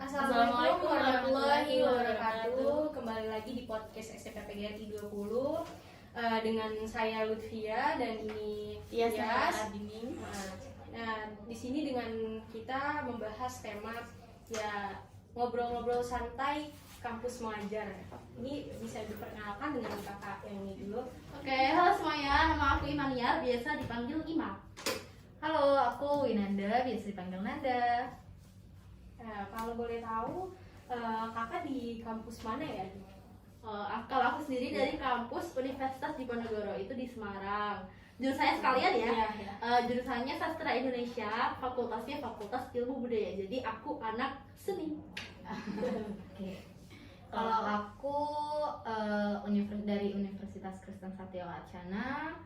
Assalamualaikum warahmatullahi wabarakatuh. Kembali lagi di podcast SMP PGRI 20 dengan saya Lutfia dan ini Tias. Nah, di sini dengan kita membahas tema ya ngobrol-ngobrol santai kampus mengajar. Ini bisa diperkenalkan dengan kakak yang ini dulu. Oke, halo semuanya, nama aku Imania, biasa dipanggil Ima. Halo, aku Winanda, biasa dipanggil Nanda. Kalau boleh tahu, kakak di kampus mana ya? Kalau aku sendiri dari kampus Universitas Diponegoro, itu di Semarang. Jurusannya sekalian ya, jurusannya Sastra Indonesia, fakultasnya Fakultas Ilmu Budaya. Jadi aku anak seni. Oke. Kalau aku dari Universitas Kristen Satya Wacana,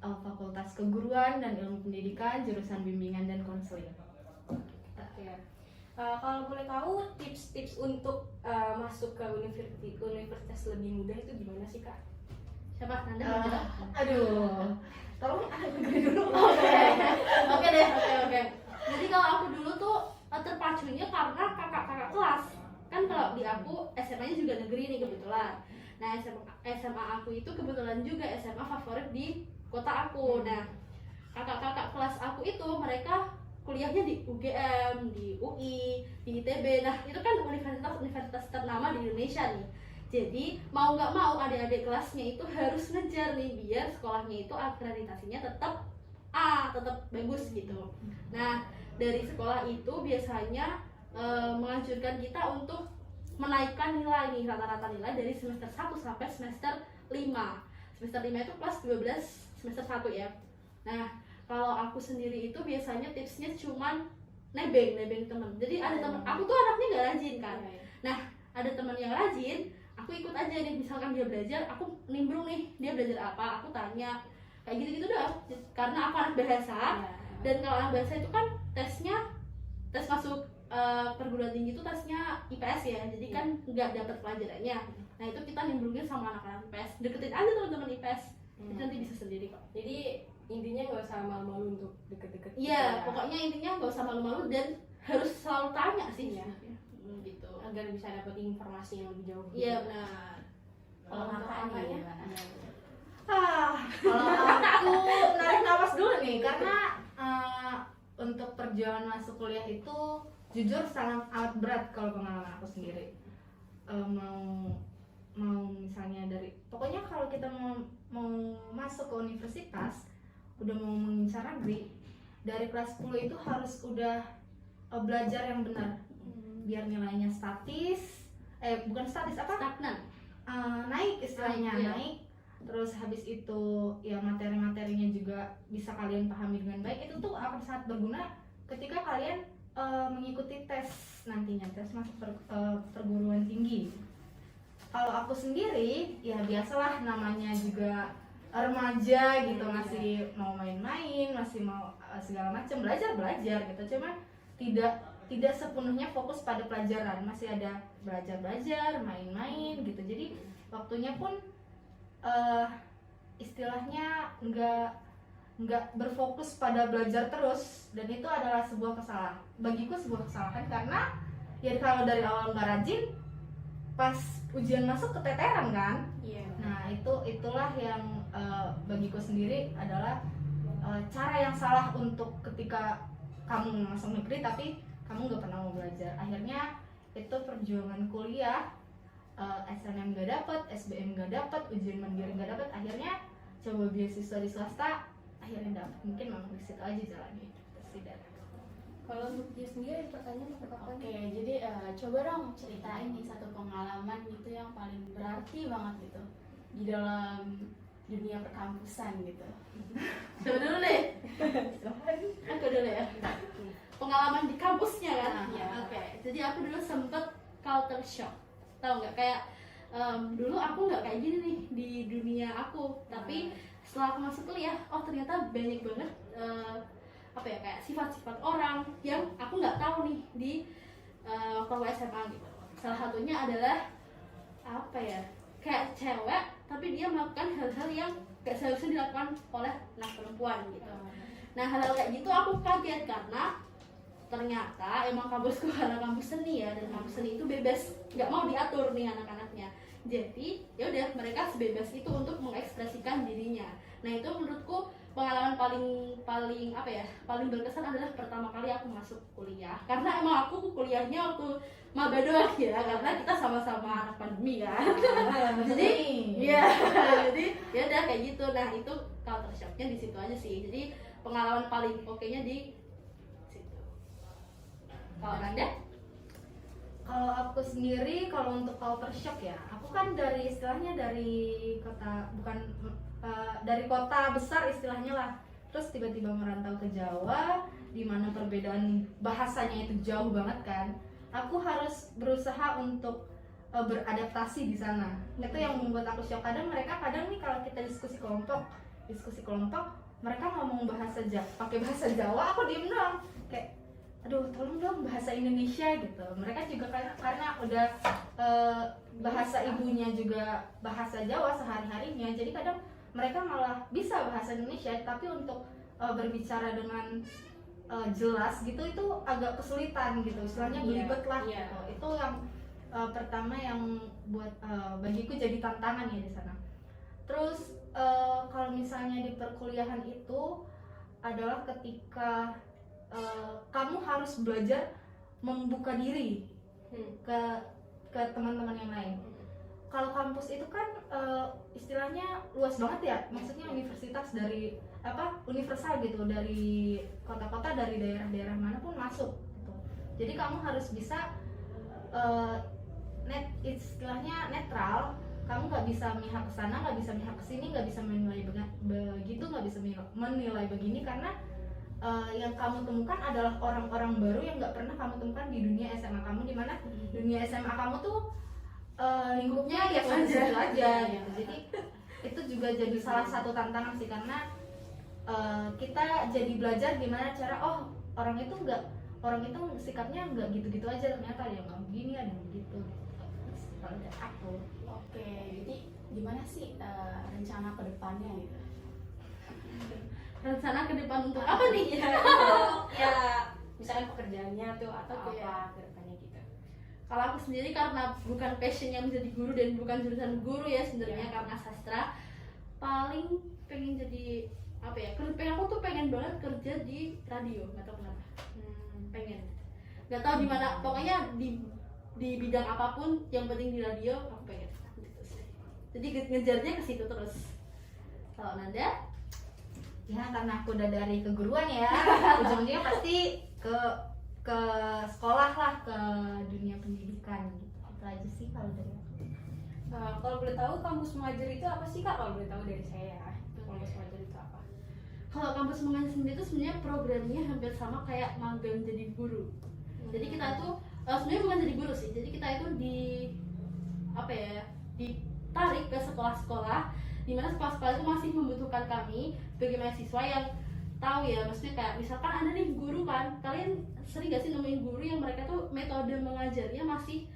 Fakultas Keguruan dan Ilmu Pendidikan, jurusan Bimbingan dan Konseling. Oke. Kalau boleh tahu tips-tips untuk masuk ke universitas lebih mudah itu gimana sih kak? Siapa? Nanda mau jawab? Aduh, tolong aku dulu. Oke deh. Jadi kalau aku dulu tuh terpacunya karena kakak-kakak kelas. Kan kalau di aku SMA-nya juga negeri nih kebetulan. Nah SMA aku itu kebetulan juga SMA favorit di kota aku. Nah kakak-kakak kelas aku itu mereka kuliahnya di UGM, di UI, di ITB. Nah itu kan universitas ternama di Indonesia nih. Jadi mau nggak mau adik-adik kelasnya itu harus ngejar nih biar sekolahnya itu akreditasinya tetap A, tetap bagus gitu. Nah dari sekolah itu biasanya menganjurkan kita untuk menaikkan nilai nih, rata-rata nilai dari semester 1 sampai semester 5. Semester 5 itu kelas 12 semester 1 ya. Nah kalau aku sendiri itu biasanya tipsnya cuman nebeng temen. Jadi ada temen, aku tuh anaknya nggak rajin kan. Nah ada temen yang rajin, aku ikut aja nih. Misalkan dia belajar, aku nimbrung nih dia belajar apa, aku tanya kayak gitu dah. Karena aku anak bahasa dan kalau anak bahasa itu kan tes masuk perguruan tinggi itu tesnya IPS ya. Jadi kan nggak dapat pelajarannya. Nah itu kita nimbrungin sama anak-anak IPS. Deketin aja teman-teman IPS. Itu nanti bisa sendiri kok. Jadi intinya nggak usah malu-malu untuk deket-deket. Iya, pokoknya intinya nggak usah malu-malu dan harus selalu tanya sih ya. Gitu. Agar bisa dapat informasi yang lebih jauh. Iya benar. Kalau kakaknya gimana? Kalau Aku narik nafas dulu nih karena untuk perjuangan masuk kuliah itu jujur sangat amat berat kalau pengalaman aku sendiri. Mau misalnya dari pokoknya kalau kita mau masuk ke universitas, udah mau mengincar negeri, dari kelas 10 itu harus udah belajar yang benar biar nilainya bukan statis apa? Stagnan. Naik istilahnya, Iya. naik. Terus habis itu ya materi-materinya juga bisa kalian pahami dengan baik. Itu tuh akan sangat berguna ketika kalian mengikuti tes nantinya, tes masuk perguruan tinggi. Kalau aku sendiri ya biasalah, namanya juga remaja gitu, masih mau main-main, masih mau segala macam, belajar gitu. Cuma tidak sepenuhnya fokus pada pelajaran, masih ada belajar main-main gitu. Jadi waktunya pun istilahnya nggak berfokus pada belajar terus, dan itu adalah sebuah kesalahan bagiku, sebuah kesalahan karena ya kalau dari awal nggak rajin, pas ujian masuk keteteran kan. Iya. Nah itulah yang bagiku sendiri adalah cara yang salah untuk ketika kamu masuk negeri tapi kamu nggak pernah mau belajar. Akhirnya itu perjuangan kuliah, SNM nggak dapat, SBM nggak dapat, ujian mandiri nggak dapat, akhirnya coba beasiswa di swasta, akhirnya dapat. Mungkin memang di situ aja jalannya. Tidak. Kalau untuk dia sendiri ada pertanyaan untuk kakak? Oke, jadi coba dong ceritain nih satu pengalaman gitu yang paling berarti banget gitu di dalam dunia perkampusan gitu. Coba dulu deh. Aku dulu ya. Pengalaman di kampusnya kan? Iya. Oke. Jadi aku dulu sempet culture shock. Tahu nggak, kayak dulu aku nggak kayak gini nih di dunia aku. Tapi setelah aku masuk kuliah, oh ternyata banyak banget kayak sifat-sifat orang yang aku nggak tahu nih di waktu aku SMA gitu. Salah satunya adalah kayak cewek tapi dia melakukan hal-hal yang gak seharusnya dilakukan oleh anak perempuan gitu. Nah hal-hal kayak gitu aku kaget karena ternyata emang kampusku karena kampus seni ya, dan kampus seni itu bebas, nggak mau diatur nih anak-anaknya. Jadi ya udah mereka sebebas itu untuk mengekspresikan dirinya. Nah itu menurutku pengalaman paling apa ya, paling berkesan adalah pertama kali aku masuk kuliah, karena emang aku kuliahnya waktu maba doang ya, karena kita sama-sama anak pandemi kan. Jadi ya jadi ya udah kayak gitu. Nah itu culture shocknya di situ aja sih. Jadi pengalaman paling oke-nya di situ. Kalau Nanda? Kalau aku sendiri, kalau untuk culture shock ya, aku kan dari istilahnya dari kota, bukan dari kota besar istilahnya lah, terus tiba-tiba merantau ke Jawa, di mana perbedaan bahasanya itu jauh banget kan. Aku harus berusaha untuk beradaptasi di sana. Itu yang membuat aku shock. Kadang nih kalau kita diskusi kelompok, mereka ngomong pakai bahasa Jawa, aku diem doang, kayak aduh tolong dong bahasa Indonesia gitu. Mereka juga karena udah bahasa ibunya juga bahasa Jawa sehari-harinya, jadi kadang mereka malah bisa bahasa Indonesia, tapi untuk berbicara dengan jelas gitu itu agak kesulitan gitu, istilahnya belibet lah gitu. Itu yang pertama yang buat bagiku jadi tantangan ya di sana. Terus kalau misalnya di perkuliahan itu adalah ketika kamu harus belajar membuka diri ke teman-teman yang lain. Kalau kampus itu kan istilahnya luas banget ya, maksudnya universitas dari universal gitu, dari kota-kota, dari daerah-daerah manapun masuk gitu. Jadi kamu harus bisa istilahnya netral. Kamu nggak bisa mihak ke sana, nggak bisa mihak ke sini, nggak bisa menilai begitu, nggak bisa menilai begini, karena yang kamu temukan adalah orang-orang baru yang nggak pernah kamu temukan di dunia SMA kamu, di mana dunia SMA kamu tuh lingkupnya ya situ aja gitu. Jadi itu juga jadi salah satu tantangan sih, karena kita jadi belajar gimana cara orang itu sikapnya nggak gitu-gitu aja, ternyata ada yang nggak begini, ada yang begitu. Kalau dari aku. Oke, jadi gimana sih rencana ke depannya gitu? Rencana ke depan untuk apa nih? Ya misalkan pekerjaannya tuh atau Oke, apa ke depannya gitu. Kalau aku sendiri karena bukan passionnya menjadi guru dan bukan jurusan guru ya sebenarnya, karena sastra, paling pengen jadi apa ya? Aku tuh pengen banget kerja di radio, nggak tahu kenapa. Pengen. Nggak tahu di mana, pokoknya di bidang apapun yang penting di radio aku pengen. Gitu sih. Jadi ngejarnya ke situ terus. Kalau Nanda? Ya karena aku udah dari keguruan ya, ujungnya pasti ke sekolah lah, ke dunia pendidikan gitu. Itu aja sih kalau dari aku. Kalau boleh tahu kampus mengajar itu apa sih Kak? Kalau boleh tahu dari saya, kampus mengajar itu apa? Kalau kampus mengajar sendiri itu sebenarnya programnya hampir sama kayak magang jadi guru. Jadi kita tuh sebenarnya bukan jadi guru sih. Jadi kita itu ditarik ke sekolah-sekolah, di mana sekolah-sekolah itu masih membutuhkan kami sebagai mahasiswa yang tahu ya, maksudnya kayak misalkan ada nih guru kan, kalian sering gak sih nemuin guru yang mereka tuh metode mengajarnya masih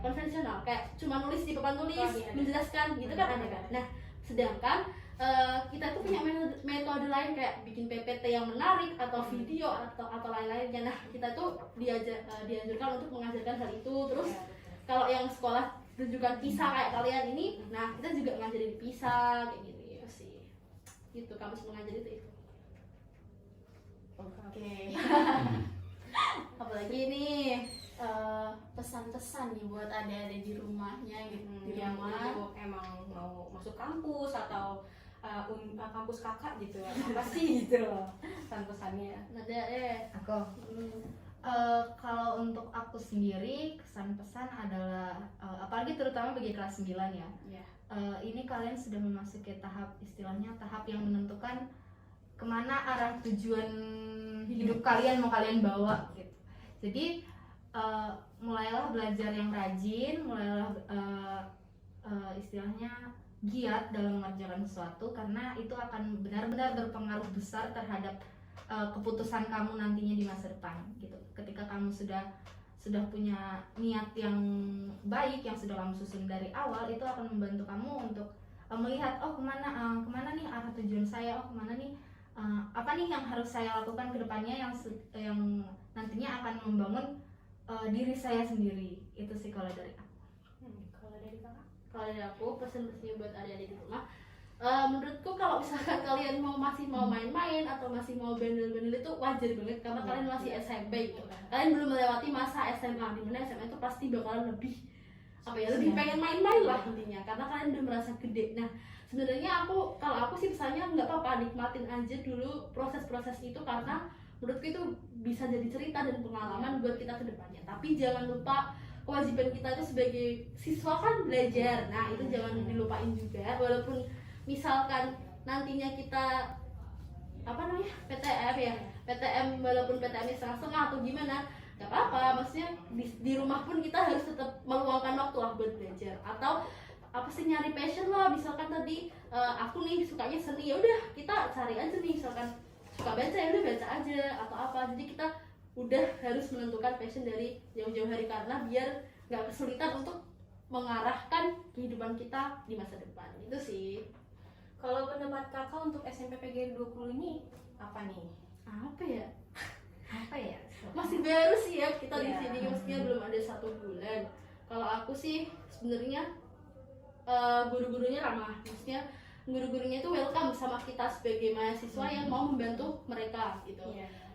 konvensional, kayak cuma nulis di papan tulis, menjelaskan gitu kan, ada kan. Nah sedangkan kita tuh punya metode lain kayak bikin PPT yang menarik atau video atau lain-lainnya. Nah kita tuh dianjurkan untuk mengajarkan hal itu. Terus kalau yang sekolah tunjukkan PISA kayak kalian ini, nah kita juga ngajarin PISA kayak gitu ya sih. Gitu, kampus mengajar itu. Oke. Apalagi nih pesan-pesan nih buat adik-adik di rumahnya gitu, di yang rumah. emang mau masuk kampus atau kampus kakak gitu, apa sih gitu loh pesan-pesannya. Nada Aku kalau untuk aku sendiri, kesan pesan adalah apalagi terutama bagi kelas 9 ya. Ini kalian sudah memasuki tahap yang menentukan kemana arah tujuan hidup kalian mau kalian bawa gitu. Jadi mulailah belajar yang rajin, mulailah istilahnya giat dalam mengerjakan sesuatu, karena itu akan benar-benar berpengaruh besar terhadap keputusan kamu nantinya di masa depan gitu. Ketika kamu sudah punya niat yang baik yang sudah kamu susun dari awal, itu akan membantu kamu untuk melihat kemana nih arah tujuan saya, kemana nih apa nih yang harus saya lakukan ke depannya yang nantinya akan membangun diri saya sendiri. Itu sih kalau dari aku. Kalau dari kakak? Kalau dari aku pesan-pesannya buat adik-adik di rumah, menurutku kalau misalkan kalian masih mau main-main atau masih mau bandel-bandel itu wajar banget karena kalian masih SMP gitu. Kalian belum melewati masa SMA, dimana SMA itu pasti bakalan lebih lebih pengen main-main lah intinya karena kalian udah merasa gede. Nah sebenarnya kalau aku sih misalnya nggak apa-apa, nikmatin aja dulu proses-proses itu karena menurutku itu bisa jadi cerita dan pengalaman buat kita ke depannya. Tapi jangan lupa kewajiban kita itu sebagai siswa kan belajar. Nah itu jangan dilupain juga, walaupun misalkan nantinya kita PTM walaupun PTM setengah-setengah atau gimana, gak apa-apa, maksudnya di rumah pun kita harus tetap meluangkan waktu lah buat belajar atau nyari passion lah. Misalkan tadi aku nih sukanya seni, ya udah kita cari aja nih, misalkan suka baca ya udah baca aja atau apa. Jadi kita udah harus menentukan passion dari jauh-jauh hari karena biar nggak kesulitan untuk mengarahkan kehidupan kita di masa depan. Itu sih. Kalau pendapat kakak untuk SMP PGRI 20 ini apa nih? Apa ya? Masih baru sih ya kita di sini, maksudnya belum ada 1 bulan. Kalau aku sih sebenarnya guru-gurunya ramah, maksudnya guru-gurunya itu welcome sama kita sebagai mahasiswa yang mau membantu mereka gitu.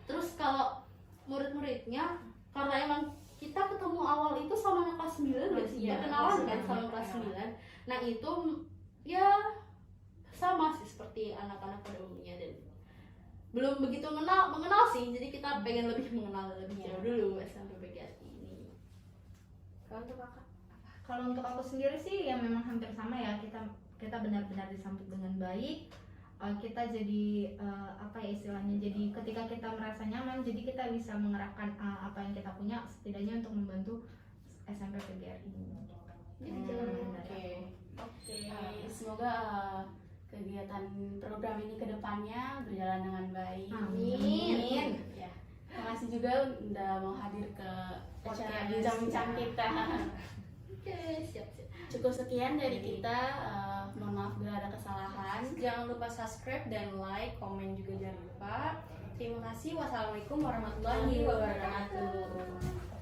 Terus kalau murid-muridnya, karena emang kita ketemu awal itu sama anak kelas 9 gak sih? Kenalan kan sama kelas 9. Nah itu ya sama sih seperti anak-anak pada umumnya dan belum begitu mengenal sih, jadi kita pengen lebih mengenal lebih jauh dulu SMP PGRI ini. Kalau untuk kakak? Kalau untuk aku sendiri sih ya memang hampir sama ya, kita benar-benar disambut dengan baik. Kita jadi istilahnya, jadi ketika kita merasa nyaman, jadi kita bisa mengerahkan apa yang kita punya setidaknya untuk membantu SMP PGRI ini. Oke, semoga kegiatan program ini kedepannya berjalan dengan baik. Amin. Ya, terima kasih juga udah mau hadir ke acara bincang-bincang kita. Oke, siap. Cukup sekian dari kita. Mohon maaf bila ada kesalahan. Jangan lupa subscribe dan like, komen juga jangan lupa. Terima kasih. Wassalamualaikum warahmatullahi wabarakatuh.